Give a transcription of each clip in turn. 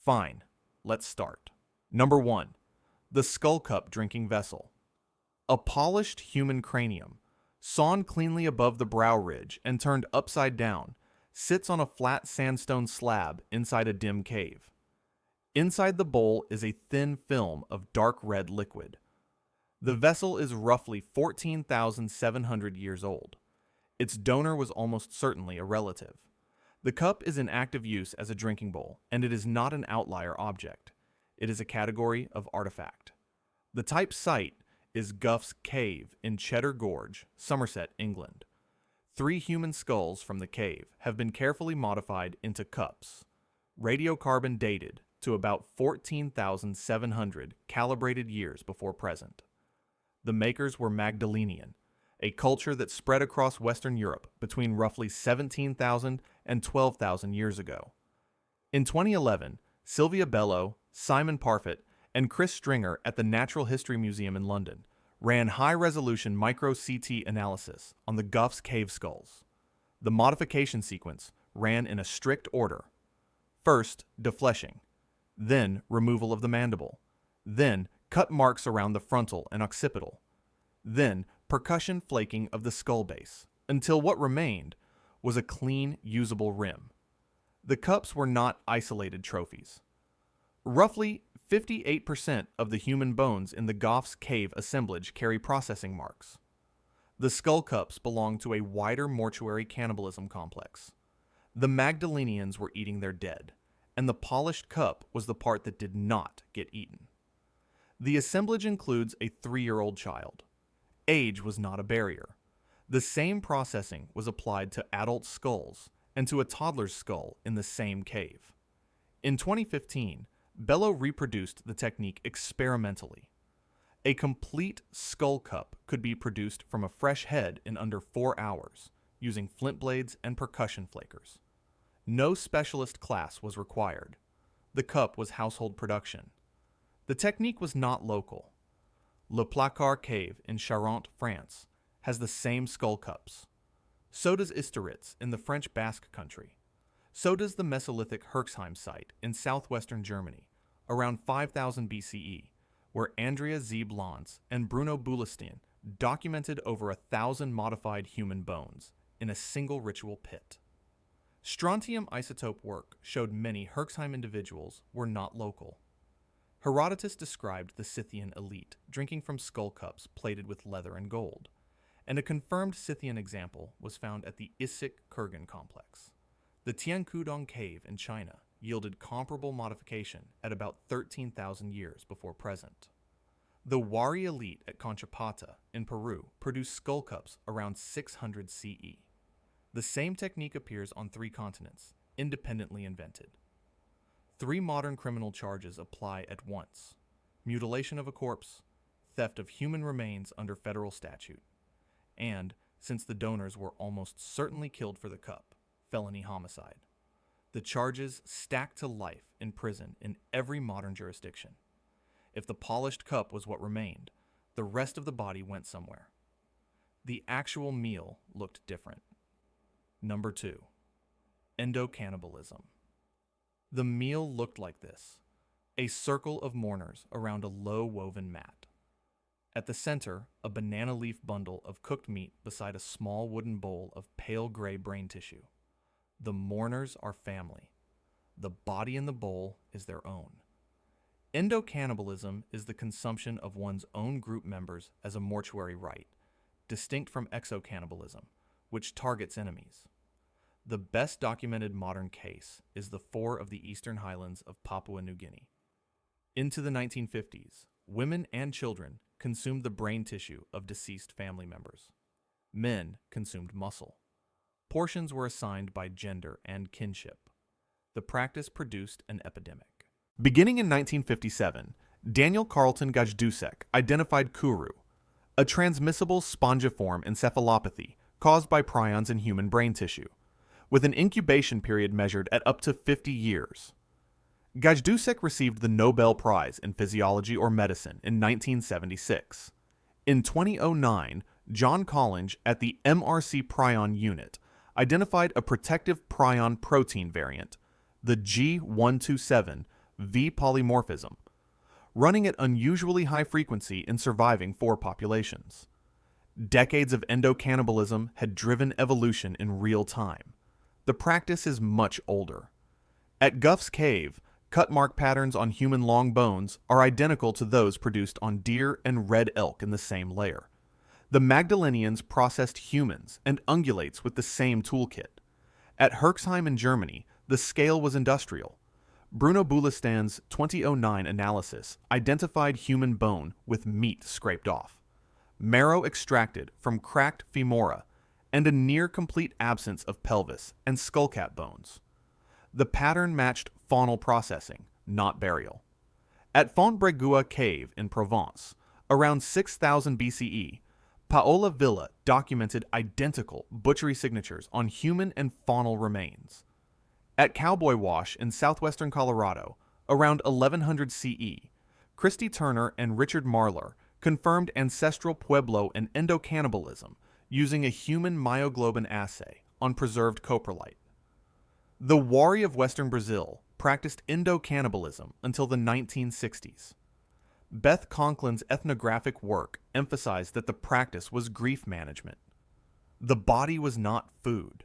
Fine, let's start. Number 1. The skull cup drinking vessel. A polished human cranium, sawn cleanly above the brow ridge and turned upside down, sits on a flat sandstone slab inside a dim cave. Inside the bowl is a thin film of dark red liquid. The vessel is roughly 14,700 years old. Its donor was almost certainly a relative. The cup is in active use as a drinking bowl, and it is not an outlier object. It is a category of artifact. The type site is Gough's cave in Cheddar Gorge, Somerset, England. 3 human skulls from the cave have been carefully modified into cups, radiocarbon dated to about 14,700 calibrated years before present. The makers were Magdalenian, a culture that spread across Western Europe between roughly 17,000 and 12,000 years ago. In 2011, Sylvia Bello, Simon Parfitt, and Chris Stringer at the Natural History Museum in London ran high-resolution micro-CT analysis on the Gough's cave skulls. The modification sequence ran in a strict order. First, defleshing, then removal of the mandible, then cut marks around the frontal and occipital, then percussion flaking of the skull base, until what remained was a clean, usable rim. The cups were not isolated trophies. Roughly 58% of the human bones in the Gough's cave assemblage carry processing marks. The skull cups belong to a wider mortuary cannibalism complex. The Magdalenians were eating their dead, and the polished cup was the part that did not get eaten. The assemblage includes a 3-year-old child. Age was not a barrier. The same processing was applied to adult skulls and to a toddler's skull in the same cave. In 2015, Bello reproduced the technique experimentally. A complete skull cup could be produced from a fresh head in under 4 hours, using flint blades and percussion flakers. No specialist class was required. The cup was household production. The technique was not local. Le Placard Cave in Charente, France, has the same skull cups. So does Isteritz in the French Basque Country. So does the Mesolithic Herxheim site in southwestern Germany, around 5000 BCE, where Andrea Z. Blance and Bruno Boulestein documented over 1,000 modified human bones in a single ritual pit. Strontium isotope work showed many Herxheim individuals were not local. Herodotus described the Scythian elite drinking from skull cups plated with leather and gold, and a confirmed Scythian example was found at the Issyk-Kurgan complex. The Tiankudong cave in China yielded comparable modification at about 13,000 years before present. The Wari elite at Conchapata in Peru produced skull cups around 600 CE. The same technique appears on 3 continents, independently invented. 3 modern criminal charges apply at once: mutilation of a corpse, theft of human remains under federal statute, and, since the donors were almost certainly killed for the cup, felony homicide. The charges stack to life in prison in every modern jurisdiction. If the polished cup was what remained, the rest of the body went somewhere. The actual meal looked different. Number 2. Endocannibalism. The meal looked like this: a circle of mourners around a low woven mat. At the center, a banana leaf bundle of cooked meat beside a small wooden bowl of pale gray brain tissue. The mourners are family. The body in the bowl is their own. Endocannibalism is the consumption of one's own group members as a mortuary rite, distinct from exocannibalism, which targets enemies. The best documented modern case is the 4 of the eastern highlands of Papua New Guinea. Into the 1950s, women and children consumed the brain tissue of deceased family members. Men consumed muscle. Portions were assigned by gender and kinship. The practice produced an epidemic. Beginning in 1957, Daniel Carlton Gajdusek identified Kuru, a transmissible spongiform encephalopathy caused by prions in human brain tissue, with an incubation period measured at up to 50 years. Gajdusek received the Nobel Prize in Physiology or Medicine in 1976. In 2009, John Collinge at the MRC prion unit identified a protective prion protein variant, the G127 V polymorphism, running at unusually high frequency in surviving four populations. Decades of endocannibalism had driven evolution in real time. The practice is much older. At Gough's cave, cut mark patterns on human long bones are identical to those produced on deer and red elk in the same layer. The Magdalenians processed humans and ungulates with the same toolkit. At Herxheim in Germany, the scale was industrial. Bruno Boulestan's 2009 analysis identified human bone with meat scraped off, marrow extracted from cracked femora, and a near-complete absence of pelvis and skullcap bones. The pattern matched faunal processing, not burial. At Fontbregua Cave in Provence, around 6000 BCE, Paola Villa documented identical butchery signatures on human and faunal remains. At Cowboy Wash in southwestern Colorado, around 1100 CE, Christy Turner and Richard Marlar confirmed ancestral Pueblo and endocannibalism using a human myoglobin assay on preserved coprolite. The Wari of western Brazil practiced endocannibalism until the 1960s. Beth Conklin's ethnographic work emphasized that the practice was grief management. The body was not food.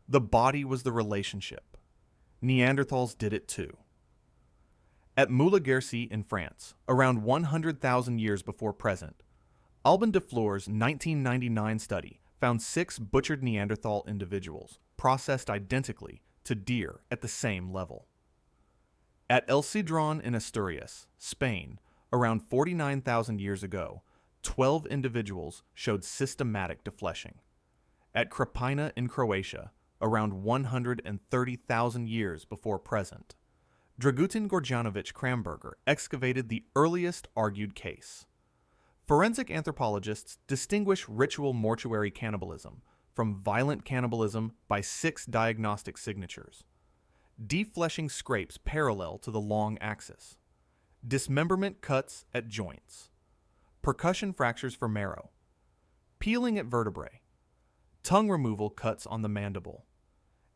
The body was the relationship. Neanderthals did it too. At Moulin-Gercy in France, around 100,000 years before present, Alban de Floor's 1999 study found 6 butchered Neanderthal individuals processed identically to deer at the same level. At El Cedron in Asturias, Spain, around 49,000 years ago, 12 individuals showed systematic defleshing. At Krapina in Croatia, around 130,000 years before present, Dragutin Gorjanovic Kramberger excavated the earliest argued case. Forensic anthropologists distinguish ritual mortuary cannibalism from violent cannibalism by 6 diagnostic signatures. Defleshing scrapes parallel to the long axis. Dismemberment cuts at joints. Percussion fractures for marrow. Peeling at vertebrae. Tongue removal cuts on the mandible.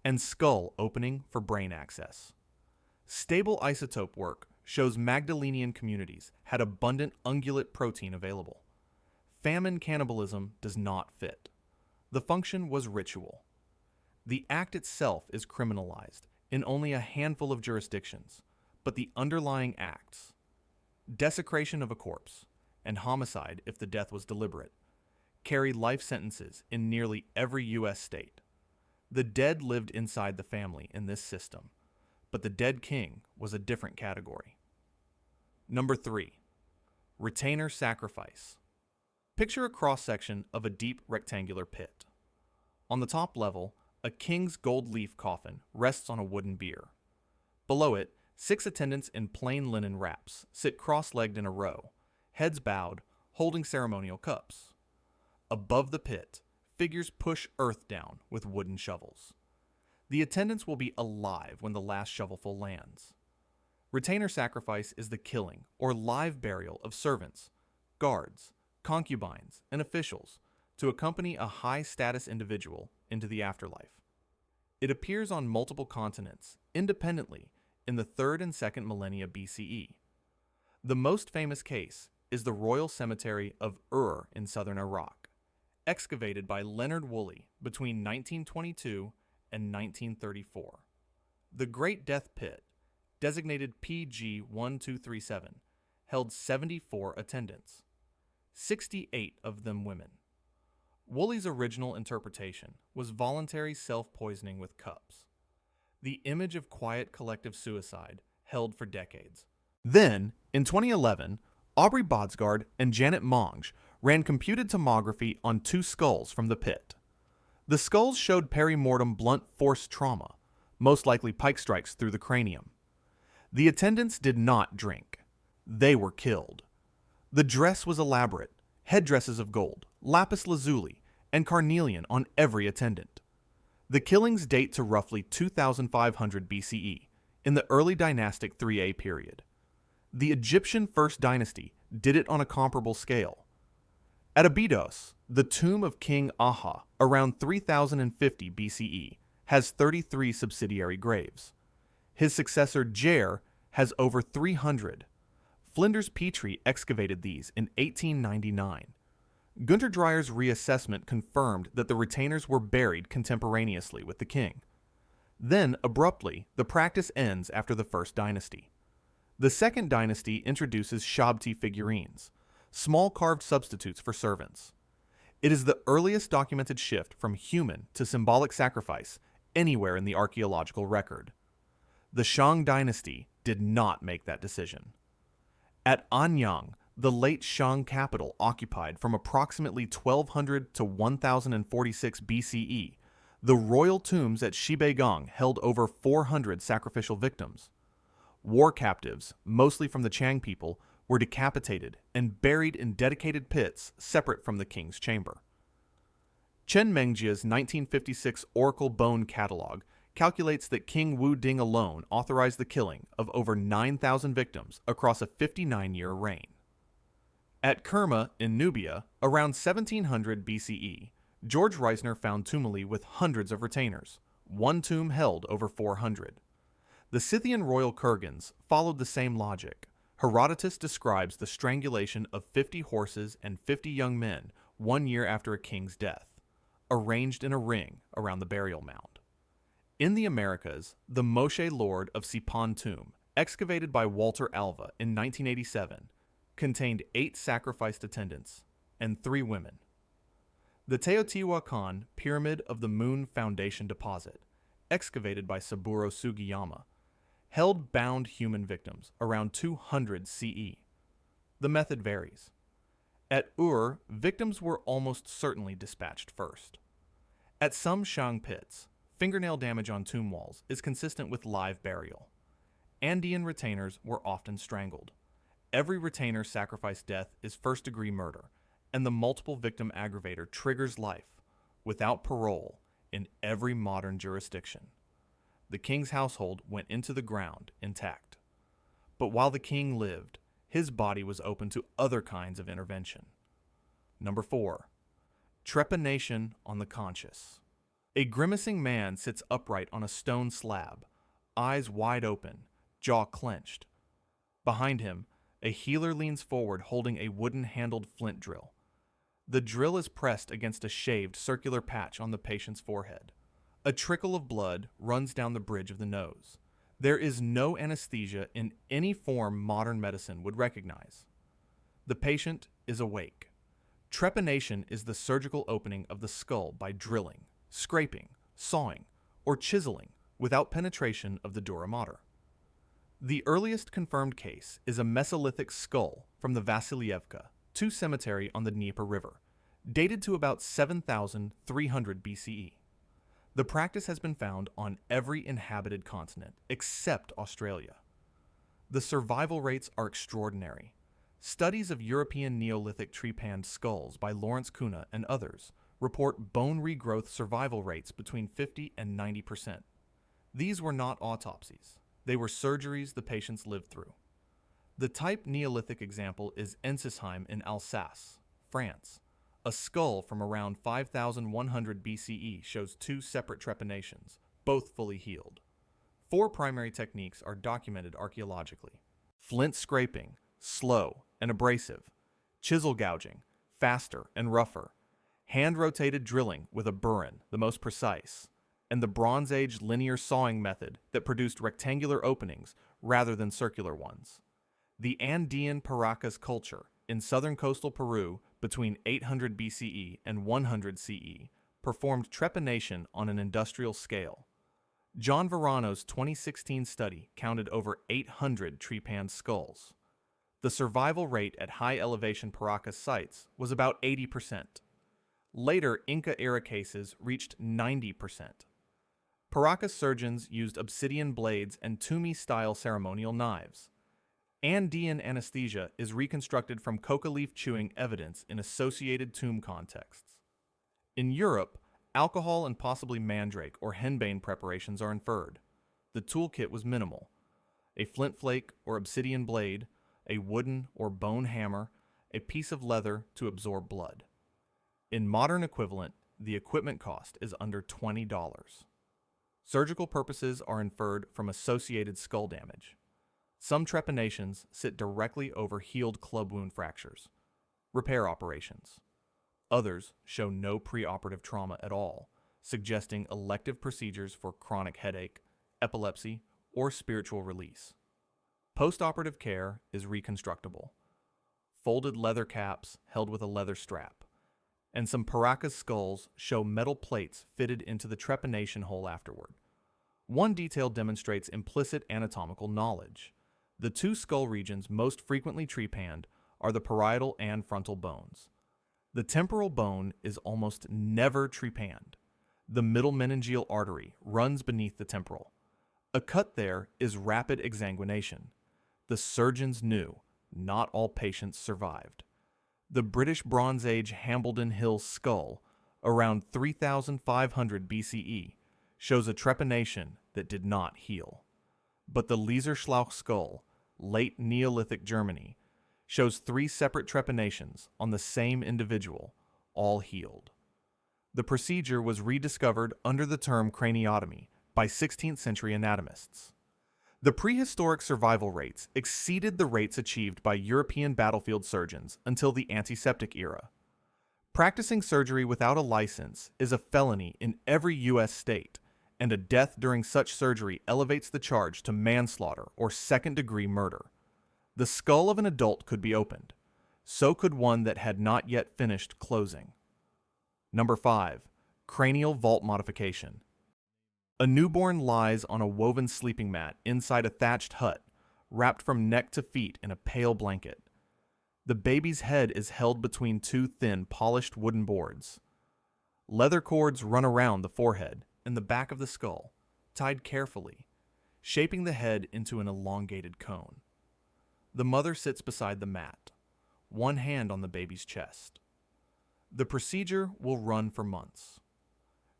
And skull opening for brain access. Stable isotope work shows Magdalenian communities had abundant ungulate protein available. Famine cannibalism does not fit. The function was ritual. The act itself is criminalized in only a handful of jurisdictions, but the underlying acts, desecration of a corpse, and homicide if the death was deliberate, carry life sentences in nearly every U.S. state. The dead lived inside the family in this system, but the dead king was a different category. Number 3. Retainer sacrifice. Picture a cross-section of a deep rectangular pit. On the top level, a king's gold leaf coffin rests on a wooden bier. Below it, 6 attendants in plain linen wraps sit cross-legged in a row, heads bowed, holding ceremonial cups. Above the pit, figures push earth down with wooden shovels. The attendants will be alive when the last shovelful lands. Retainer sacrifice is the killing or live burial of servants, guards, concubines, and officials to accompany a high-status individual into the afterlife. It appears on multiple continents, independently, in the 3rd and 2nd millennia BCE. The most famous case is the Royal Cemetery of Ur in southern Iraq, excavated by Leonard Woolley between 1922 and 1934. The Great Death Pit, designated PG-1237, held 74 attendants, 68 of them women. Woolley's original interpretation was voluntary self-poisoning with cups, the image of quiet collective suicide held for decades. Then, in 2011, Aubrey Bodsgard and Janet Monge ran computed tomography on 2 skulls from the pit. The skulls showed perimortem blunt force trauma, most likely pike strikes through the cranium. The attendants did not drink. They were killed. The dress was elaborate, headdresses of gold, lapis lazuli, and carnelian on every attendant. The killings date to roughly 2500 BCE, in the early dynastic 3A period. The Egyptian First Dynasty did it on a comparable scale. At Abydos, the tomb of King Aha, around 3050 BCE, has 33 subsidiary graves. His successor Jer has over 300. Flinders Petrie excavated these in 1899. Gunter Dreyer's reassessment confirmed that the retainers were buried contemporaneously with the king. Then, abruptly, the practice ends after the First Dynasty. The Second Dynasty introduces Shabti figurines, small carved substitutes for servants. It is the earliest documented shift from human to symbolic sacrifice anywhere in the archaeological record. The Shang Dynasty did not make that decision. At Anyang, the late Shang capital occupied from approximately 1200 to 1046 BCE, the royal tombs at Shibeigang held over 400 sacrificial victims. War captives, mostly from the Chang people, were decapitated and buried in dedicated pits separate from the king's chamber. Chen Mengjia's 1956 Oracle Bone Catalog calculates that King Wu Ding alone authorized the killing of over 9,000 victims across a 59-year reign. At Kerma in Nubia, around 1700 BCE, George Reisner found tumuli with hundreds of retainers. One tomb held over 400. The Scythian royal kurgans followed the same logic. Herodotus describes the strangulation of 50 horses and 50 young men 1 year after a king's death, arranged in a ring around the burial mound. In the Americas, the Moshe Lord of Sipan tomb, excavated by Walter Alva in 1987, contained 8 sacrificed attendants and 3 women. The Teotihuacan Pyramid of the Moon Foundation deposit, excavated by Saburo Sugiyama, held bound human victims around 200 CE. The method varies. At Ur, victims were almost certainly dispatched first. At some Shang pits, fingernail damage on tomb walls is consistent with live burial. Andean retainers were often strangled. Every retainer sacrifice death is first-degree murder, and the multiple victim aggravator triggers life, without parole, in every modern jurisdiction. The king's household went into the ground intact. But while the king lived, his body was open to other kinds of intervention. Number 4. Trepanation on the conscious. A grimacing man sits upright on a stone slab, eyes wide open, jaw clenched. Behind him, a healer leans forward holding a wooden-handled flint drill. The drill is pressed against a shaved circular patch on the patient's forehead. A trickle of blood runs down the bridge of the nose. There is no anesthesia in any form modern medicine would recognize. The patient is awake. Trepanation is the surgical opening of the skull by drilling, scraping, sawing, or chiseling without penetration of the dura mater. The earliest confirmed case is a Mesolithic skull from the Vasilievka II cemetery on the Dnieper River, dated to about 7,300 BCE. The practice has been found on every inhabited continent except Australia. The survival rates are extraordinary. Studies of European Neolithic trepanned skulls by Lawrence Kuna and others report bone regrowth survival rates between 50 and 90%. These were not autopsies. They were surgeries the patients lived through. The type Neolithic example is Ensisheim in Alsace, France. A skull from around 5,100 BCE shows 2 separate trepanations, both fully healed. 4 primary techniques are documented archaeologically: flint scraping, slow and abrasive; chisel gouging, faster and rougher; hand-rotated drilling with a burin, the most precise; and the Bronze Age linear sawing method that produced rectangular openings rather than circular ones. The Andean Paracas culture in southern coastal Peru between 800 BCE and 100 CE performed trepanation on an industrial scale. John Verano's 2016 study counted over 800 trepanned skulls. The survival rate at high-elevation Paracas sites was about 80%. Later Inca-era cases reached 90%. Paracas surgeons used obsidian blades and Toomey-style ceremonial knives. Andean anesthesia is reconstructed from coca leaf chewing evidence in associated tomb contexts. In Europe, alcohol and possibly mandrake or henbane preparations are inferred. The toolkit was minimal: a flint flake or obsidian blade, a wooden or bone hammer, a piece of leather to absorb blood. In modern equivalent, the equipment cost is under $20. Surgical purposes are inferred from associated skull damage. Some trepanations sit directly over healed club wound fractures. Repair operations. Others show no preoperative trauma at all, suggesting elective procedures for chronic headache, epilepsy, or spiritual release. Postoperative care is reconstructable. Folded leather caps held with a leather strap, and some Paracas skulls show metal plates fitted into the trepanation hole afterward. One detail demonstrates implicit anatomical knowledge. The two skull regions most frequently trepanned are the parietal and frontal bones. The temporal bone is almost never trepanned. The middle meningeal artery runs beneath the temporal. A cut there is rapid exsanguination. The surgeons knew not all patients survived. The British Bronze Age Hambledon Hill skull, around 3500 BCE, shows a trepanation that did not heal. But the Laserschlauch skull, late Neolithic Germany, shows 3 separate trepanations on the same individual, all healed. The procedure was rediscovered under the term craniotomy by 16th century anatomists. The prehistoric survival rates exceeded the rates achieved by European battlefield surgeons until the antiseptic era. Practicing surgery without a license is a felony in every U.S. state, and a death during such surgery elevates the charge to manslaughter or second-degree murder. The skull of an adult could be opened. So could one that had not yet finished closing. Number 5. Cranial vault modification. A newborn lies on a woven sleeping mat inside a thatched hut, wrapped from neck to feet in a pale blanket. The baby's head is held between 2 thin, polished wooden boards. Leather cords run around the forehead and the back of the skull, tied carefully, shaping the head into an elongated cone. The mother sits beside the mat, one hand on the baby's chest. The procedure will run for months.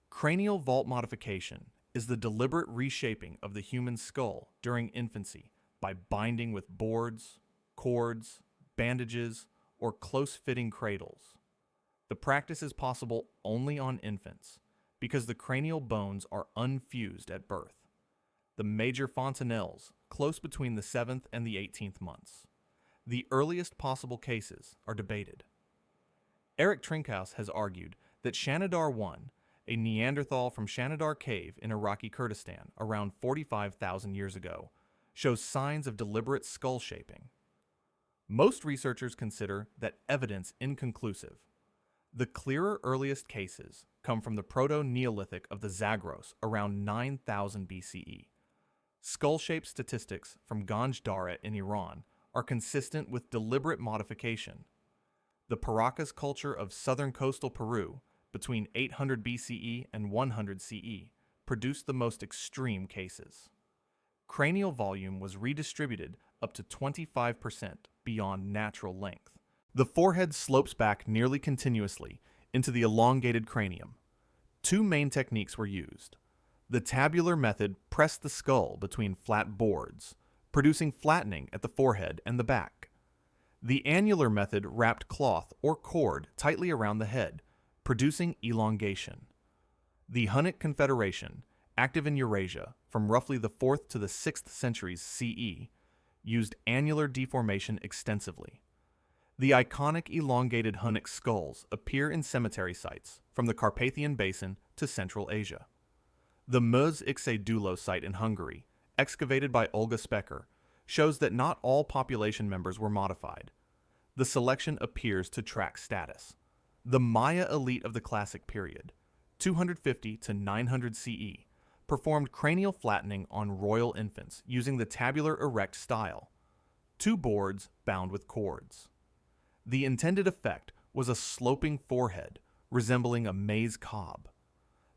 Cranial vault modification is the deliberate reshaping of the human skull during infancy by binding with boards, cords, bandages, or close-fitting cradles. The practice is possible only on infants because the cranial bones are unfused at birth. The major fontanelles close between the 7th and the 18th months. The earliest possible cases are debated. Eric Trinkhaus has argued that Shanidar I, a Neanderthal from Shanidar Cave in Iraqi Kurdistan around 45,000 years ago, shows signs of deliberate skull shaping. Most researchers consider that evidence inconclusive. The clearer earliest cases come from the Proto-Neolithic of the Zagros around 9000 BCE. Skull-shaped statistics from Ganj Dareh in Iran are consistent with deliberate modification. The Paracas culture of southern coastal Peru between 800 BCE and 100 CE produced the most extreme cases. Cranial volume was redistributed up to 25% beyond natural length. The forehead slopes back nearly continuously into the elongated cranium. 2 main techniques were used. The tabular method pressed the skull between flat boards, producing flattening at the forehead and the back. The annular method wrapped cloth or cord tightly around the head, producing elongation. The Hunnic Confederation, active in Eurasia from roughly the 4th to the 6th centuries CE, used annular deformation extensively. The iconic elongated Hunnic skulls appear in cemetery sites from the Carpathian Basin to Central Asia. The Muz Dulo site in Hungary, excavated by Olga Specker, shows that not all population members were modified. The selection appears to track status. The Maya elite of the Classic period, 250 to 900 CE, performed cranial flattening on royal infants using the tabular erect style. 2 boards bound with cords. The intended effect was a sloping forehead resembling a maize cob.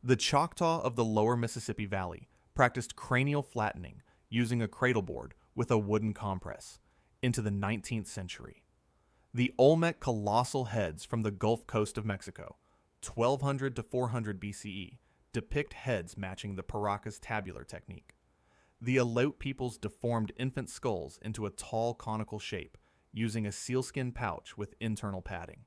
The Choctaw of the lower Mississippi Valley practiced cranial flattening using a cradle board with a wooden compress into the 19th century. The Olmec colossal heads from the Gulf Coast of Mexico, 1200 to 400 BCE, depict heads matching the Paracas tabular technique. The Aleut peoples deformed infant skulls into a tall conical shape using a sealskin pouch with internal padding.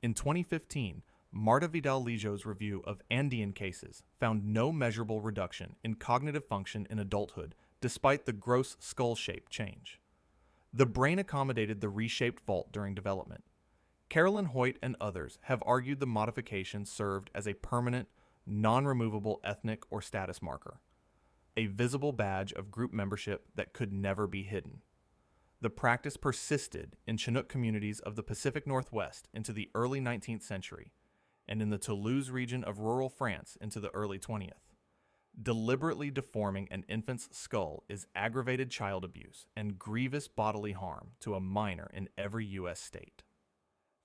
In 2015, Marta Vidal-Lijo's review of Andean cases found no measurable reduction in cognitive function in adulthood despite the gross skull shape change. The brain accommodated the reshaped vault during development. Carolyn Hoyt and others have argued the modification served as a permanent, non-removable ethnic or status marker, a visible badge of group membership that could never be hidden. The practice persisted in Chinook communities of the Pacific Northwest into the early 19th century, and in the Toulouse region of rural France into the early 20th. Deliberately deforming an infant's skull is aggravated child abuse and grievous bodily harm to a minor in every U.S. state.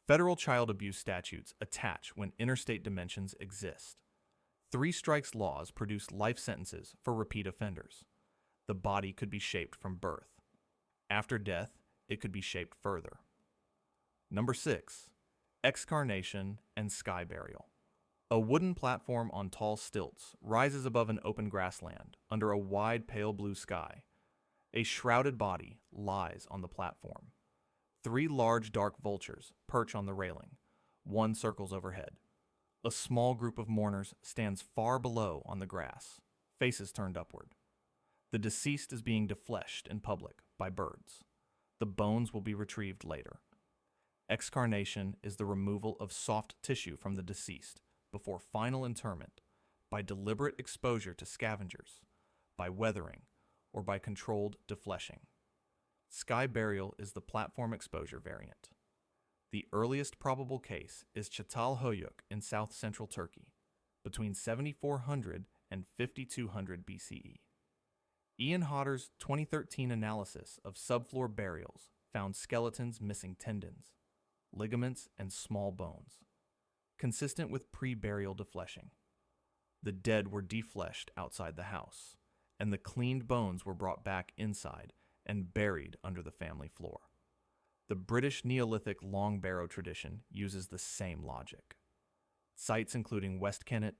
Federal child abuse statutes attach when interstate dimensions exist. Three strikes laws produce life sentences for repeat offenders. The body could be shaped from birth. After death, it could be shaped further. Number 6. Excarnation and Sky Burial. A wooden platform on tall stilts rises above an open grassland under a wide pale blue sky. A shrouded body lies on the platform. 3 large dark vultures perch on the railing. One circles overhead. A small group of mourners stands far below on the grass, faces turned upward. The deceased is being defleshed in public by birds. The bones will be retrieved later. Excarnation is the removal of soft tissue from the deceased before final interment by deliberate exposure to scavengers, by weathering, or by controlled defleshing. Sky burial is the platform exposure variant. The earliest probable case is Çatalhöyük in south-central Turkey, between 7400 and 5200 BCE. Ian Hodder's 2013 analysis of subfloor burials found skeletons missing tendons, ligaments, and small bones, consistent with pre-burial defleshing. The dead were defleshed outside the house, and the cleaned bones were brought back inside and buried under the family floor. The British Neolithic long barrow tradition uses the same logic. Sites including West Kennet,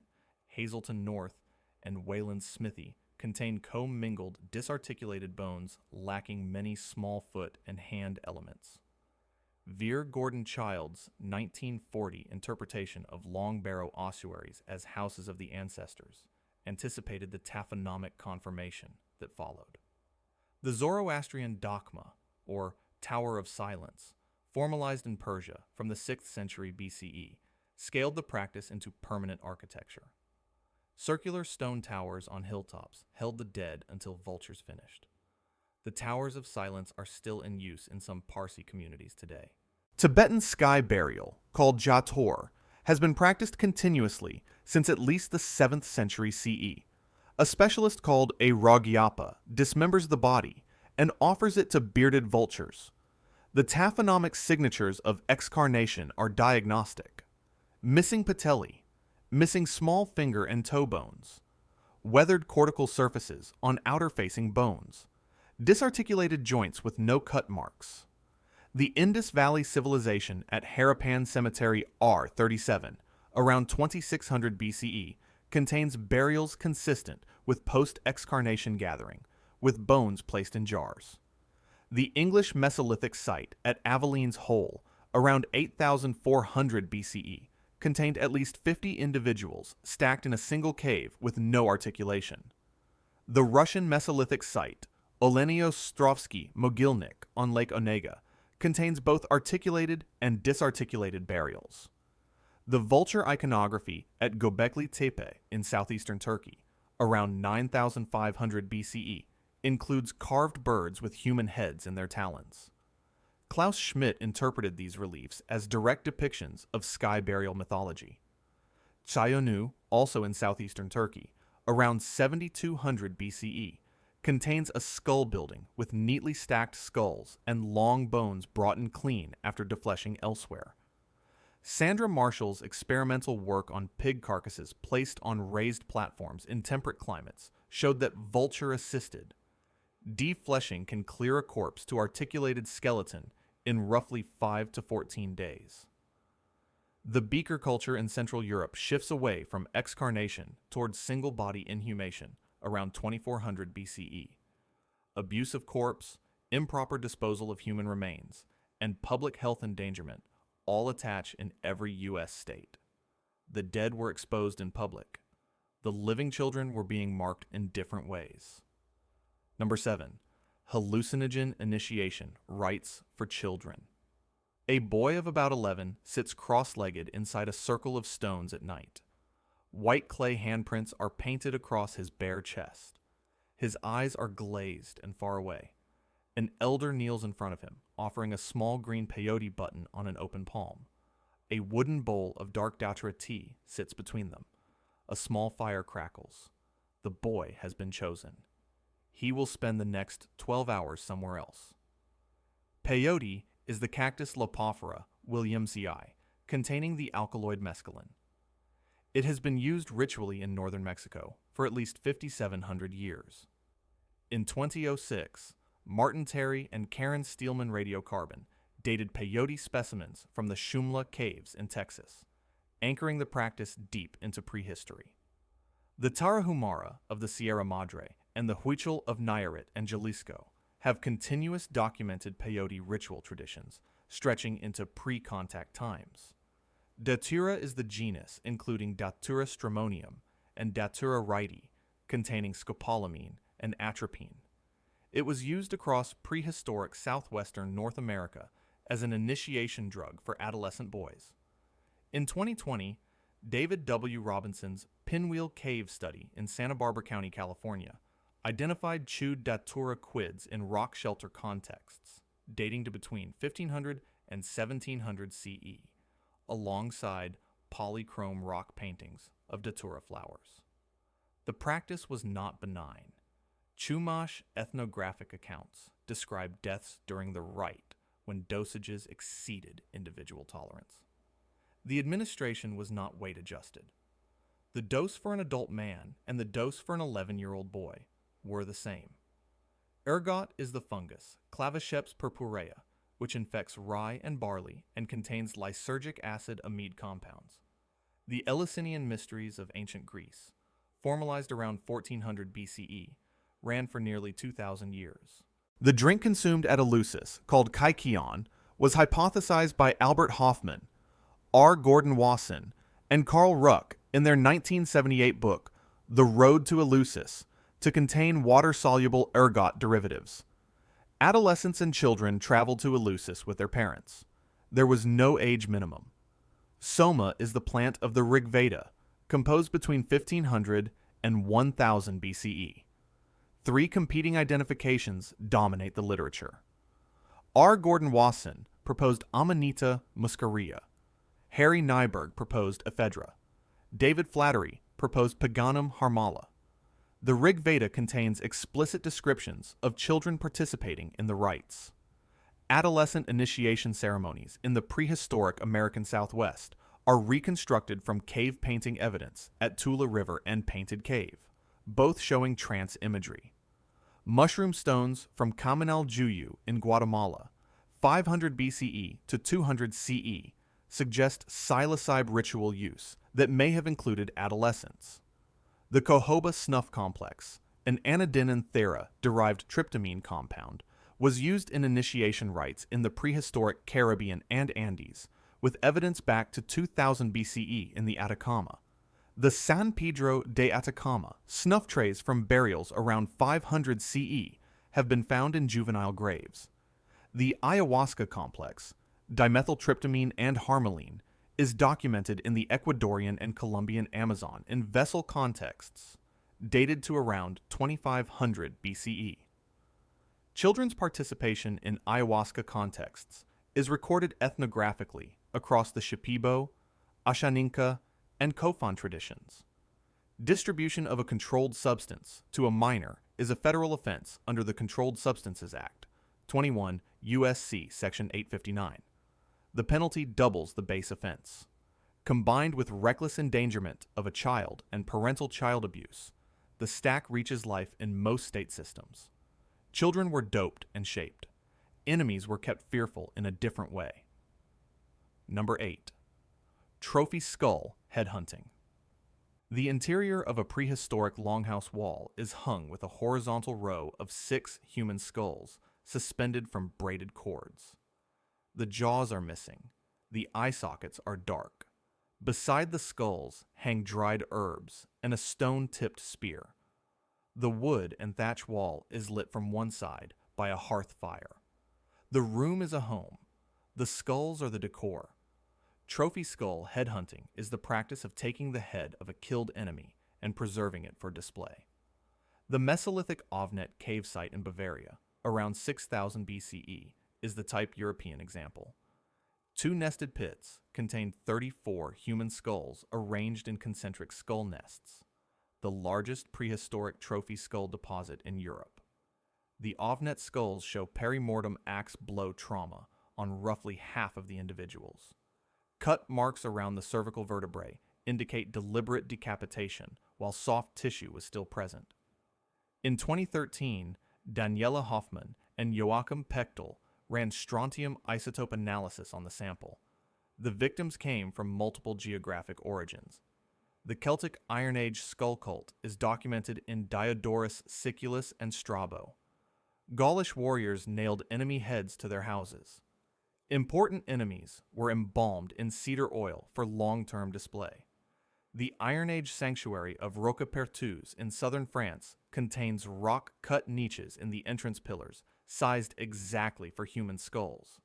Hazelton North, and Wayland's Smithy contain commingled, disarticulated bones lacking many small foot and hand elements. Vere Gordon Child's 1940 interpretation of long barrow ossuaries as houses of the ancestors anticipated the taphonomic conformation that followed. The Zoroastrian Dakhma, or Tower of Silence, formalized in Persia from the 6th century BCE, scaled the practice into permanent architecture. Circular stone towers on hilltops held the dead until vultures finished. The Towers of Silence are still in use in some Parsi communities today. Tibetan sky burial, called Jator, has been practiced continuously since at least the 7th century CE. A specialist called a Ragyapa dismembers the body and offers it to bearded vultures. The taphonomic signatures of excarnation are diagnostic. Missing patelli, missing small finger and toe bones, weathered cortical surfaces on outer-facing bones, disarticulated joints with no cut marks. The Indus Valley Civilization at Harappan Cemetery R37, around 2600 BCE, contains burials consistent with post-excarnation gathering, with bones placed in jars. The English Mesolithic site at Aveline's Hole, around 8400 BCE, contained at least 50 individuals stacked in a single cave with no articulation. The Russian Mesolithic site, Olenioostrovsky Mogilnik on Lake Onega, contains both articulated and disarticulated burials. The vulture iconography at Göbekli Tepe in southeastern Turkey, around 9500 BCE, includes carved birds with human heads in their talons. Klaus Schmidt interpreted these reliefs as direct depictions of sky burial mythology. Çayönü, also in southeastern Turkey, around 7200 BCE, contains a skull building with neatly stacked skulls and long bones brought in clean after defleshing elsewhere. Sandra Marshall's experimental work on pig carcasses placed on raised platforms in temperate climates showed that vulture-assisted defleshing can clear a corpse to articulated skeleton in roughly 5 to 14 days. The beaker culture in Central Europe shifts away from excarnation towards single-body inhumation around 2400 BCE. Abuse of corpse, improper disposal of human remains, and public health endangerment all attach in every U.S. state. The dead were exposed in public. The living children were being marked in different ways. Number 7. Hallucinogen initiation, rites for children. A boy of about 11 sits cross-legged inside a circle of stones at night. White clay handprints are painted across his bare chest. His eyes are glazed and far away. An elder kneels in front of him, offering a small green peyote button on an open palm. A wooden bowl of dark datura tea sits between them. A small fire crackles. The boy has been chosen. He will spend the next 12 hours somewhere else. Peyote is the cactus Lopophora williamsii, containing the alkaloid mescaline. It has been used ritually in northern Mexico for at least 5,700 years. In 2006, Martin Terry and Karen Steelman radiocarbon dated peyote specimens from the Shumla Caves in Texas, anchoring the practice deep into prehistory. The Tarahumara of the Sierra Madre and the Huichol of Nayarit and Jalisco have continuous documented peyote ritual traditions stretching into pre-contact times. Datura is the genus including Datura stramonium and Datura rhydi, containing scopolamine and atropine. It was used across prehistoric southwestern North America as an initiation drug for adolescent boys. In 2020, David W. Robinson's Pinwheel Cave study in Santa Barbara County, California, identified chewed Datura quids in rock shelter contexts, dating to between 1500 and 1700 CE, alongside polychrome rock paintings of Datura flowers. The practice was not benign. Chumash ethnographic accounts describe deaths during the rite when dosages exceeded individual tolerance. The administration was not weight adjusted. The dose for an adult man and the dose for an 11-year-old boy were the same. Ergot is the fungus, Claviceps purpurea, which infects rye and barley and contains lysergic acid amide compounds. The Eleusinian mysteries of ancient Greece, formalized around 1400 BCE, ran for nearly 2,000 years. The drink consumed at Eleusis, called kykeon, was hypothesized by Albert Hoffman, R. Gordon Wasson, and Carl Ruck in their 1978 book, The Road to Eleusis, to contain water-soluble ergot derivatives. Adolescents and children traveled to Eleusis with their parents. There was no age minimum. Soma is the plant of the Rig Veda, composed between 1500 and 1000 BCE. 3 competing identifications dominate the literature. R. Gordon Wasson proposed Amanita muscaria. Harry Nyberg proposed ephedra. David Flattery proposed Paganum harmala. The Rig Veda contains explicit descriptions of children participating in the rites. Adolescent initiation ceremonies in the prehistoric American Southwest are reconstructed from cave painting evidence at Tula River and Painted Cave, both showing trance imagery. Mushroom stones from Caminal Juyu in Guatemala, 500 BCE to 200 CE, suggest psilocybe ritual use that may have included adolescents. The Cohoba snuff complex, an anadinin thera-derived tryptamine compound, was used in initiation rites in the prehistoric Caribbean and Andes, with evidence back to 2000 BCE in the Atacama. The San Pedro de Atacama snuff trays from burials around 500 CE have been found in juvenile graves. The ayahuasca complex, dimethyltryptamine and harmaline, is documented in the Ecuadorian and Colombian Amazon in vessel contexts, dated to around 2500 BCE. Children's participation in ayahuasca contexts is recorded ethnographically across the Shipibo, Ashaninka, and Kofan traditions. Distribution of a controlled substance to a minor is a federal offense under the Controlled Substances Act, 21 U.S.C. Section 859. The penalty doubles the base offense. Combined with reckless endangerment of a child and parental child abuse, the stack reaches life in most state systems. Children were doped and shaped. Enemies were kept fearful in a different way. Number 8. Trophy skull headhunting. The interior of a prehistoric longhouse wall is hung with a horizontal row of 6 human skulls suspended from braided cords. The jaws are missing. The eye sockets are dark. Beside the skulls hang dried herbs and a stone-tipped spear. The wood and thatch wall is lit from one side by a hearth fire. The room is a home. The skulls are the decor. Trophy skull headhunting is the practice of taking the head of a killed enemy and preserving it for display. The Mesolithic Ovnet cave site in Bavaria, around 6000 BCE, is the type European example. Two nested pits contained 34 human skulls arranged in concentric skull nests, the largest prehistoric trophy skull deposit in Europe. The Ovnet skulls show perimortem axe blow trauma on roughly half of the individuals. Cut marks around the cervical vertebrae indicate deliberate decapitation while soft tissue was still present. In 2013, Daniela Hoffman and Joachim Pechtel ran strontium isotope analysis on the sample. The victims came from multiple geographic origins. The Celtic Iron Age skull cult is documented in Diodorus Siculus and Strabo. Gaulish warriors nailed enemy heads to their houses. Important enemies were embalmed in cedar oil for long-term display. The Iron Age sanctuary of Roquepertuse in southern France contains rock-cut niches in the entrance pillars, sized exactly for human skulls.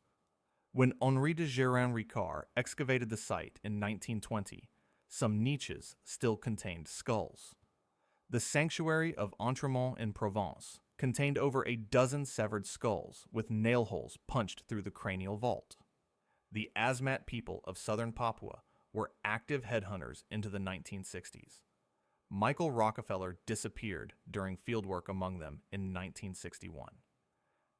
When Henri de Gérin-Ricard excavated the site in 1920, some niches still contained skulls. The sanctuary of Entremont in Provence contained over a dozen severed skulls with nail holes punched through the cranial vault. The Asmat people of southern Papua were active headhunters into the 1960s. Michael Rockefeller disappeared during fieldwork among them in 1961.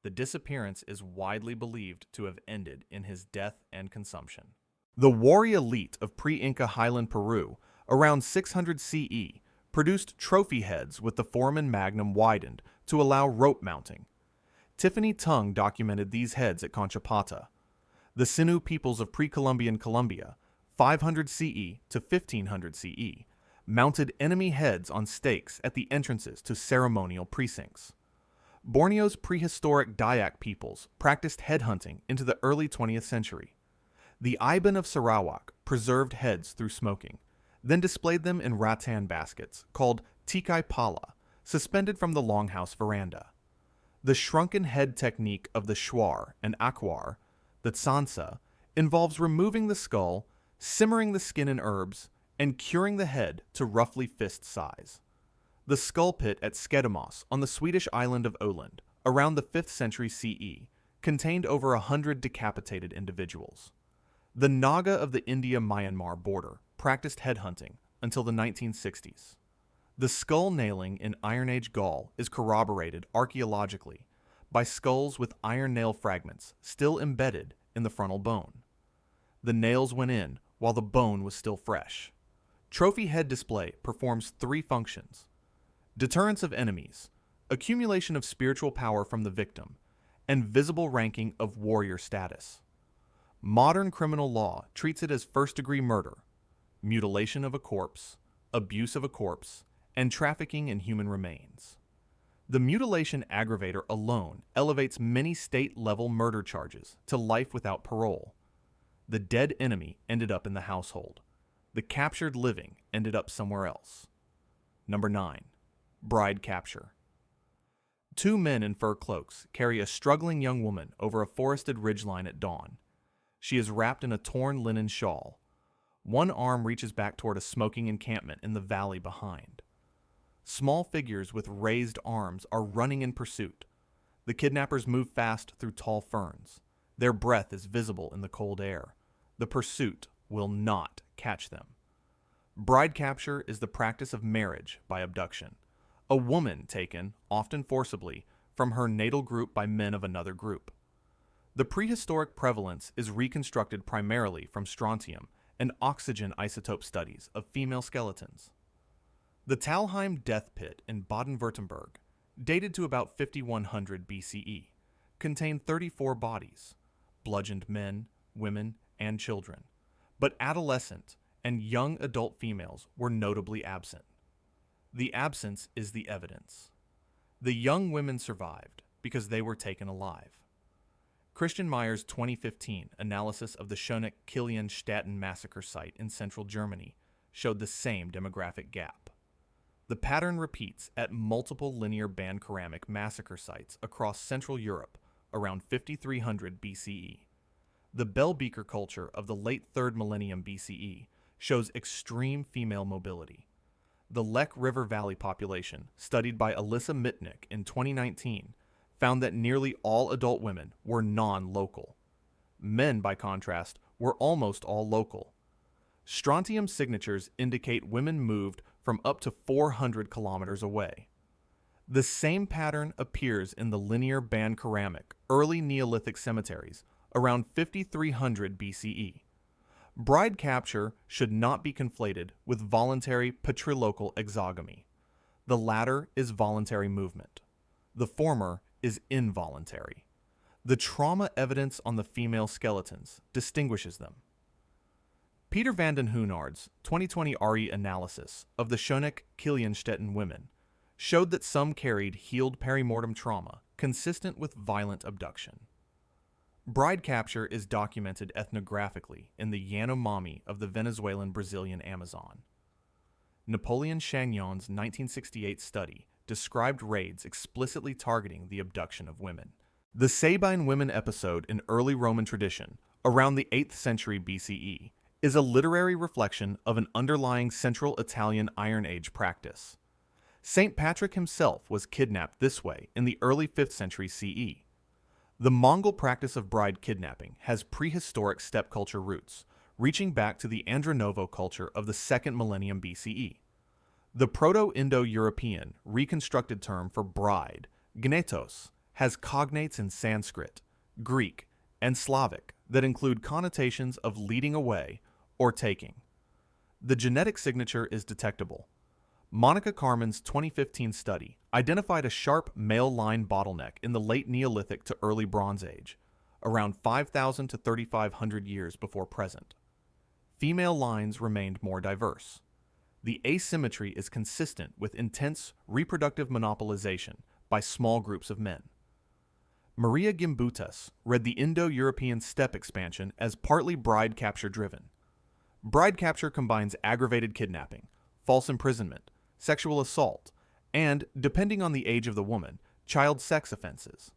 The disappearance is widely believed to have ended in his death and consumption. The warrior elite of pre-Inca highland Peru, around 600 CE, produced trophy heads with the foramen magnum widened to allow rope mounting. Tiffany Tung documented these heads at Conchapata. The Sinu peoples of pre-Columbian Colombia, 500 CE to 1500 CE, mounted enemy heads on stakes at the entrances to ceremonial precincts. Borneo's prehistoric Dayak peoples practiced headhunting into the early 20th century. The Iban of Sarawak preserved heads through smoking, then displayed them in rattan baskets called tikai pala, suspended from the longhouse veranda. The shrunken head technique of the Shuar and Akwar, the Tsansa, involves removing the skull, simmering the skin in herbs, and curing the head to roughly fist size. The skull pit at Skedamos on the Swedish island of Öland, around the 5th century CE, contained over 100 decapitated individuals. The Naga of the India-Myanmar border practiced headhunting until the 1960s. The skull nailing in Iron Age Gaul is corroborated archaeologically by skulls with iron nail fragments still embedded in the frontal bone. The nails went in while the bone was still fresh. Trophy head display performs three functions: deterrence of enemies, accumulation of spiritual power from the victim, and visible ranking of warrior status. Modern criminal law treats it as first-degree murder, mutilation of a corpse, abuse of a corpse, and trafficking in human remains. The mutilation aggravator alone elevates many state-level murder charges to life without parole. The dead enemy ended up in the household. The captured living ended up somewhere else. Number 9. Bride capture. Two men in fur cloaks carry a struggling young woman over a forested ridgeline at dawn. She is wrapped in a torn linen shawl. One arm reaches back toward a smoking encampment in the valley behind. Small figures with raised arms are running in pursuit. The kidnappers move fast through tall ferns. Their breath is visible in the cold air. The pursuit will not catch them. Bride capture is the practice of marriage by abduction. A woman taken, often forcibly, from her natal group by men of another group. The prehistoric prevalence is reconstructed primarily from strontium and oxygen isotope studies of female skeletons. The Talheim death pit in Baden-Württemberg, dated to about 5100 BCE, contained 34 bodies, bludgeoned men, women, and children, but adolescent and young adult females were notably absent. The absence is the evidence. The young women survived because they were taken alive. Christian Meyer's 2015 analysis of the Schöneck-Kilian-Statten massacre site in central Germany showed the same demographic gap. The pattern repeats at multiple linear band ceramic massacre sites across Central Europe around 5300 BCE. The bell beaker culture of the late 3rd millennium BCE shows extreme female mobility. The Lech River Valley population, studied by Alyssa Mitnick in 2019, found that nearly all adult women were non-local. Men, by contrast, were almost all local. Strontium signatures indicate women moved from up to 400 kilometers away. The same pattern appears in the linear band ceramic early Neolithic cemeteries around 5300 BCE. Bride capture should not be conflated with voluntary patrilocal exogamy. The latter is voluntary movement. The former is involuntary. The trauma evidence on the female skeletons distinguishes them. Peter van den Hoenaard's 2020 RE analysis of the Schoeneck-Kilienstetten women showed that some carried healed perimortem trauma consistent with violent abduction. Bride capture is documented ethnographically in the Yanomami of the Venezuelan-Brazilian Amazon. Napoleon Chagnon's 1968 study described raids explicitly targeting the abduction of women. The Sabine women episode in early Roman tradition, around the 8th century BCE, is a literary reflection of an underlying Central Italian Iron Age practice. St. Patrick himself was kidnapped this way in the early 5th century CE. The Mongol practice of bride kidnapping has prehistoric steppe culture roots, reaching back to the Andronovo culture of the 2nd millennium BCE. The Proto-Indo-European reconstructed term for bride, gnetos, has cognates in Sanskrit, Greek, and Slavic that include connotations of leading away or taking. The genetic signature is detectable. Monica Carmen's 2015 study identified a sharp male line bottleneck in the late Neolithic to early Bronze Age, around 5,000 to 3,500 years before present. Female lines remained more diverse. The asymmetry is consistent with intense reproductive monopolization by small groups of men. Maria Gimbutas read the Indo-European steppe expansion as partly bride capture driven. Bride capture combines aggravated kidnapping, false imprisonment, sexual assault, and, depending on the age of the woman, child sex offenses.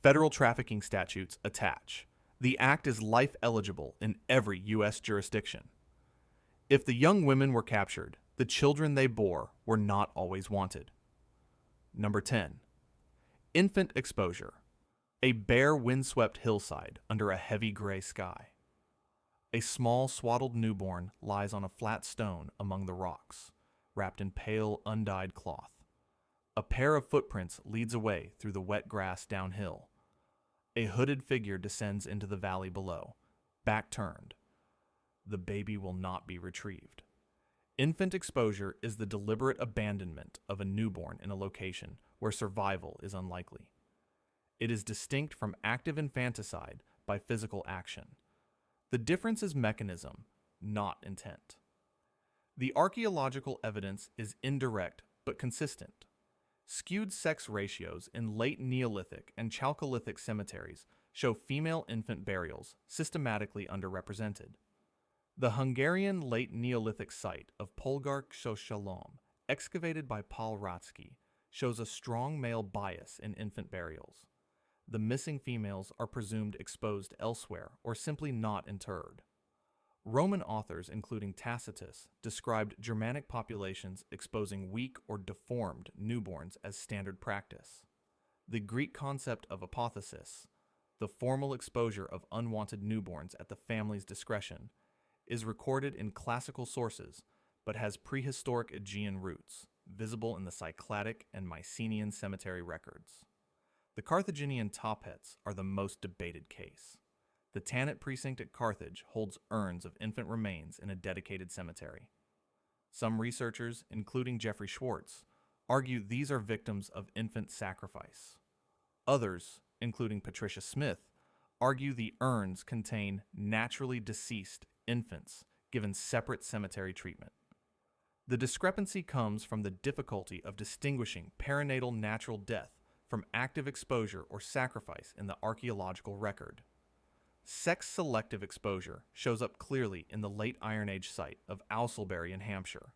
Federal trafficking statutes attach. The act is life eligible in every U.S. jurisdiction. If the young women were captured, the children they bore were not always wanted. Number 10. Infant exposure. A bare windswept hillside under a heavy gray sky. A small swaddled newborn lies on a flat stone among the rocks, wrapped in pale, undyed cloth. A pair of footprints leads away through the wet grass downhill. A hooded figure descends into the valley below, back turned. The baby will not be retrieved. Infant exposure is the deliberate abandonment of a newborn in a location where survival is unlikely. It is distinct from active infanticide by physical action. The difference is mechanism, not intent. The archaeological evidence is indirect but consistent. Skewed sex ratios in late Neolithic and Chalcolithic cemeteries show female infant burials systematically underrepresented. The Hungarian late Neolithic site of Polgár-Shalom, excavated by Paul Ratsky, shows a strong male bias in infant burials. The missing females are presumed exposed elsewhere or simply not interred. Roman authors, including Tacitus, described Germanic populations exposing weak or deformed newborns as standard practice. The Greek concept of apotheosis, the formal exposure of unwanted newborns at the family's discretion, is recorded in classical sources but has prehistoric Aegean roots, visible in the Cycladic and Mycenaean cemetery records. The Carthaginian Topets are the most debated case. The Tanit precinct at Carthage holds urns of infant remains in a dedicated cemetery. Some researchers, including Jeffrey Schwartz, argue these are victims of infant sacrifice. Others, including Patricia Smith, argue the urns contain naturally deceased infants given separate cemetery treatment. The discrepancy comes from the difficulty of distinguishing perinatal natural death from active exposure or sacrifice in the archaeological record. Sex-selective exposure shows up clearly in the late Iron Age site of Owslbury in Hampshire.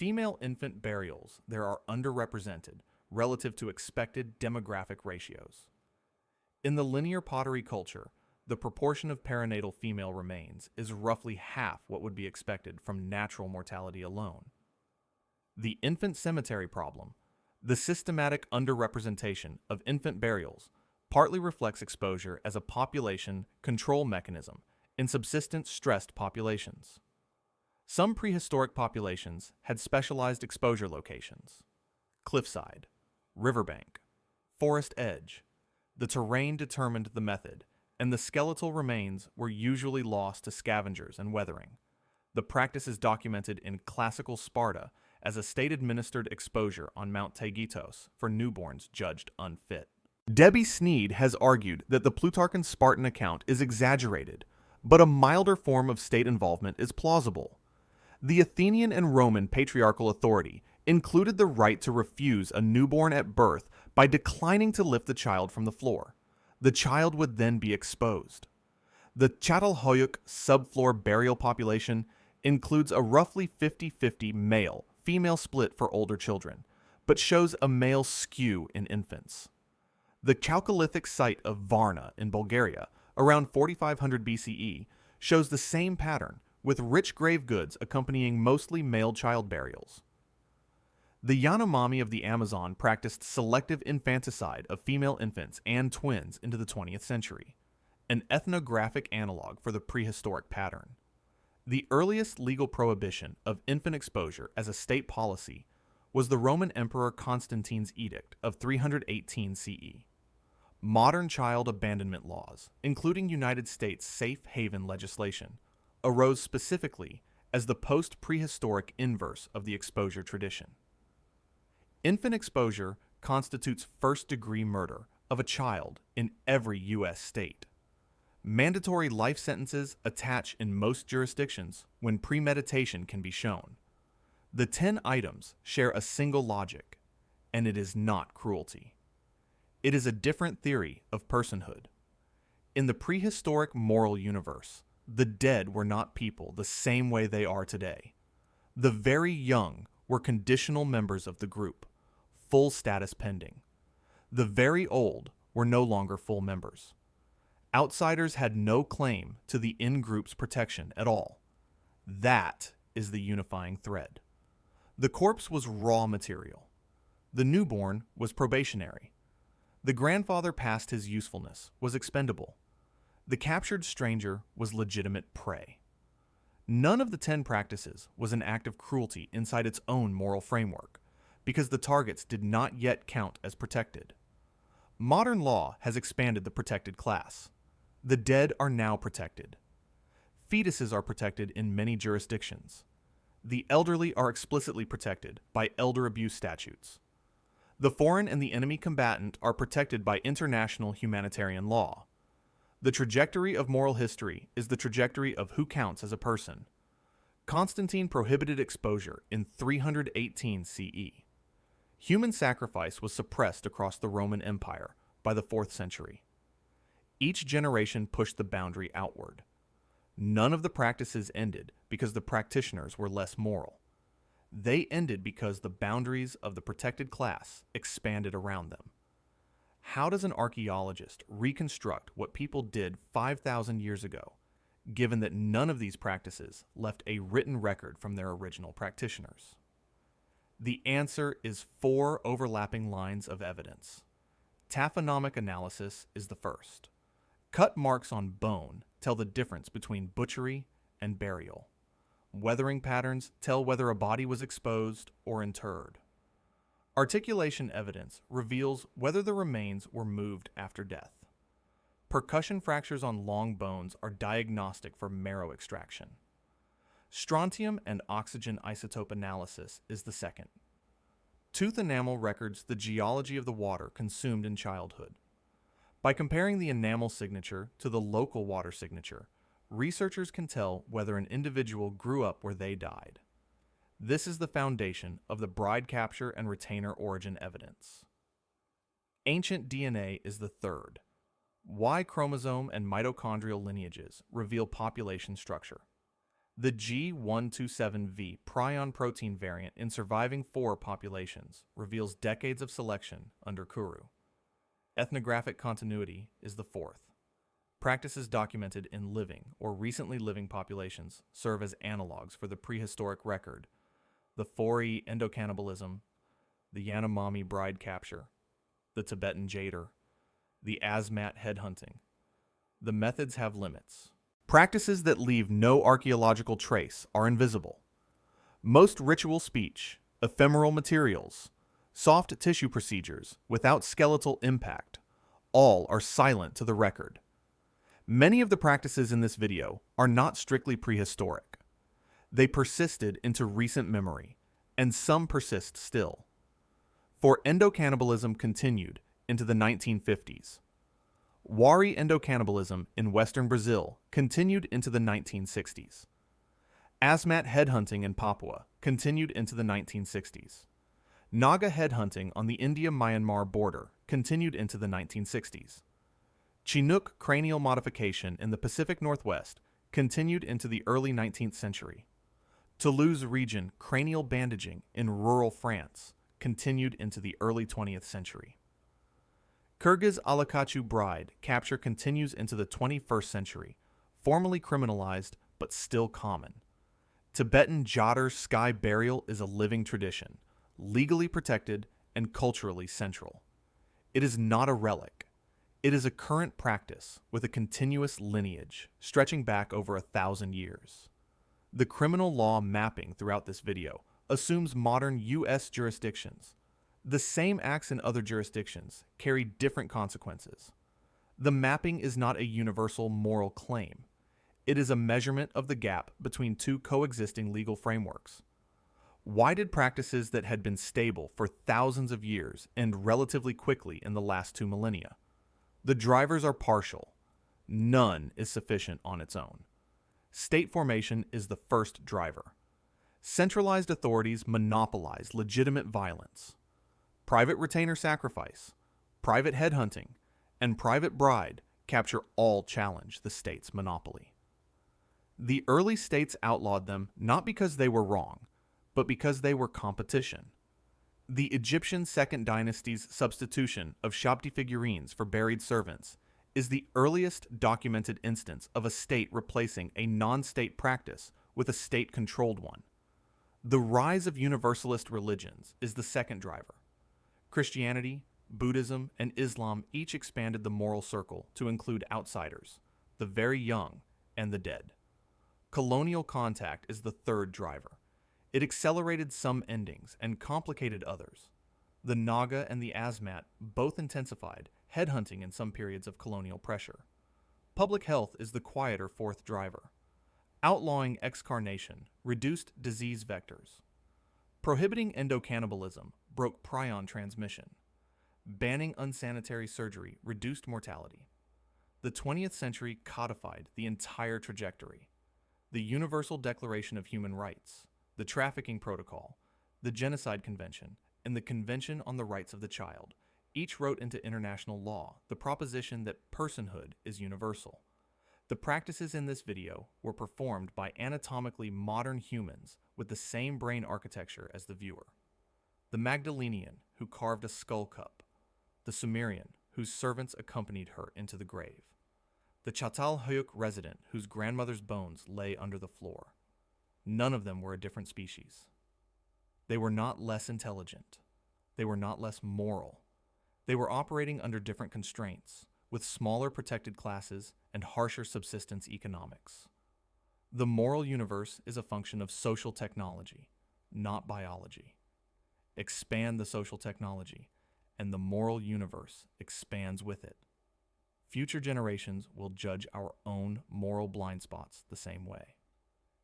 Female infant burials there are underrepresented relative to expected demographic ratios. In the linear pottery culture, the proportion of perinatal female remains is roughly half what would be expected from natural mortality alone. The infant cemetery problem, the systematic underrepresentation of infant burials, partly reflects exposure as a population control mechanism in subsistence stressed populations. Some prehistoric populations had specialized exposure locations: cliffside, riverbank, forest edge. The terrain determined the method, and the skeletal remains were usually lost to scavengers and weathering. The practice is documented in classical Sparta as a state-administered exposure on Mount Taygetos for newborns judged unfit. Debbie Sneed has argued that the Plutarchan Spartan account is exaggerated, but a milder form of state involvement is plausible. The Athenian and Roman patriarchal authority included the right to refuse a newborn at birth by declining to lift the child from the floor. The child would then be exposed. The Çatalhöyük subfloor burial population includes a roughly 50-50 male-female split for older children, but shows a male skew in infants. The Chalcolithic site of Varna in Bulgaria, around 4500 BCE, shows the same pattern, with rich grave goods accompanying mostly male child burials. The Yanomami of the Amazon practiced selective infanticide of female infants and twins into the 20th century, an ethnographic analog for the prehistoric pattern. The earliest legal prohibition of infant exposure as a state policy was the Roman Emperor Constantine's edict of 318 CE. Modern child abandonment laws, including United States safe haven legislation, arose specifically as the post-prehistoric inverse of the exposure tradition. Infant exposure constitutes first-degree murder of a child in every U.S. state. Mandatory life sentences attach in most jurisdictions when premeditation can be shown. The 10 items share a single logic, and it is not cruelty. It is a different theory of personhood. In the prehistoric moral universe, the dead were not people the same way they are today. The very young were conditional members of the group, full status pending. The very old were no longer full members. Outsiders had no claim to the in-group's protection at all. That is the unifying thread. The corpse was raw material. The newborn was probationary. The grandfather past his usefulness was expendable. The captured stranger was legitimate prey. None of the 10 practices was an act of cruelty inside its own moral framework, because the targets did not yet count as protected. Modern law has expanded the protected class. The dead are now protected. Fetuses are protected in many jurisdictions. The elderly are explicitly protected by elder abuse statutes. The foreign and the enemy combatant are protected by international humanitarian law. The trajectory of moral history is the trajectory of who counts as a person. Constantine prohibited exposure in 318 CE. Human sacrifice was suppressed across the Roman Empire by the 4th century. Each generation pushed the boundary outward. None of the practices ended because the practitioners were less moral. They ended because the boundaries of the protected class expanded around them. How does an archaeologist reconstruct what people did 5,000 years ago, given that none of these practices left a written record from their original practitioners? The answer is 4 overlapping lines of evidence. Taphonomic analysis is the first. Cut marks on bone tell the difference between butchery and burial. Weathering patterns tell whether a body was exposed or interred. Articulation evidence reveals whether the remains were moved after death. Percussion fractures on long bones are diagnostic for marrow extraction. Strontium and oxygen isotope analysis is the second. Tooth enamel records the geology of the water consumed in childhood. By comparing the enamel signature to the local water signature, researchers can tell whether an individual grew up where they died. This is the foundation of the bride capture and retainer origin evidence. Ancient DNA is the third. Y chromosome and mitochondrial lineages reveal population structure. The G127V prion protein variant in surviving 4 populations reveals decades of selection under Kuru. Ethnographic continuity is the 4th. Practices documented in living or recently living populations serve as analogs for the prehistoric record. The Fori endocannibalism, the Yanomami bride capture, the Tibetan jader, the Asmat headhunting. The methods have limits. Practices that leave no archaeological trace are invisible. Most ritual speech, ephemeral materials, soft tissue procedures without skeletal impact, all are silent to the record. Many of the practices in this video are not strictly prehistoric. They persisted into recent memory, and some persist still. For endocannibalism continued into the 1950s. Wari endocannibalism in western Brazil continued into the 1960s. Asmat headhunting in Papua continued into the 1960s. Naga headhunting on the India-Myanmar border continued into the 1960s. Chinook cranial modification in the Pacific Northwest continued into the early 19th century. Toulouse region cranial bandaging in rural France continued into the early 20th century. Kyrgyz Alakachu bride capture continues into the 21st century, formally criminalized but still common. Tibetan Jader sky burial is a living tradition, legally protected and culturally central. It is not a relic. It is a current practice with a continuous lineage stretching back over 1,000 years. The criminal law mapping throughout this video assumes modern U.S. jurisdictions. The same acts in other jurisdictions carry different consequences. The mapping is not a universal moral claim. It is a measurement of the gap between 2 coexisting legal frameworks. Why did practices that had been stable for thousands of years end relatively quickly in the last 2 millennia? The drivers are partial. None is sufficient on its own. State formation is the first driver. Centralized authorities monopolize legitimate violence. Private retainer sacrifice, private headhunting, and private bride capture all challenge the state's monopoly. The early states outlawed them not because they were wrong, but because they were competition. The Egyptian Second Dynasty's substitution of Shabti figurines for buried servants is the earliest documented instance of a state replacing a non-state practice with a state-controlled one. The rise of universalist religions is the second driver. Christianity, Buddhism, and Islam each expanded the moral circle to include outsiders, the very young, and the dead. Colonial contact is the third driver. It accelerated some endings and complicated others. The Naga and the Asmat both intensified headhunting in some periods of colonial pressure. Public health is the quieter fourth driver. Outlawing excarnation reduced disease vectors. Prohibiting endocannibalism broke prion transmission. Banning unsanitary surgery reduced mortality. The 20th century codified the entire trajectory. The Universal Declaration of Human Rights, the Trafficking Protocol, the Genocide Convention, and the Convention on the Rights of the Child each wrote into international law the proposition that personhood is universal. The practices in this video were performed by anatomically modern humans with the same brain architecture as the viewer. The Magdalenian who carved a skull cup, the Sumerian whose servants accompanied her into the grave, the Çatalhöyük resident whose grandmother's bones lay under the floor. None of them were a different species. They were not less intelligent. They were not less moral. They were operating under different constraints, with smaller protected classes and harsher subsistence economics. The moral universe is a function of social technology, not biology. Expand the social technology, and the moral universe expands with it. Future generations will judge our own moral blind spots the same way.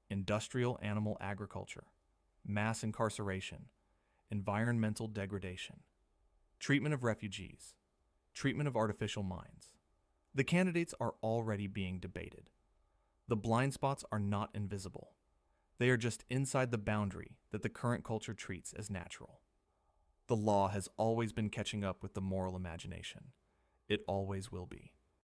Industrial animal agriculture, mass incarceration, environmental degradation, treatment of refugees, treatment of artificial minds. The candidates are already being debated. The blind spots are not invisible. They are just inside the boundary that the current culture treats as natural. The law has always been catching up with the moral imagination. It always will be.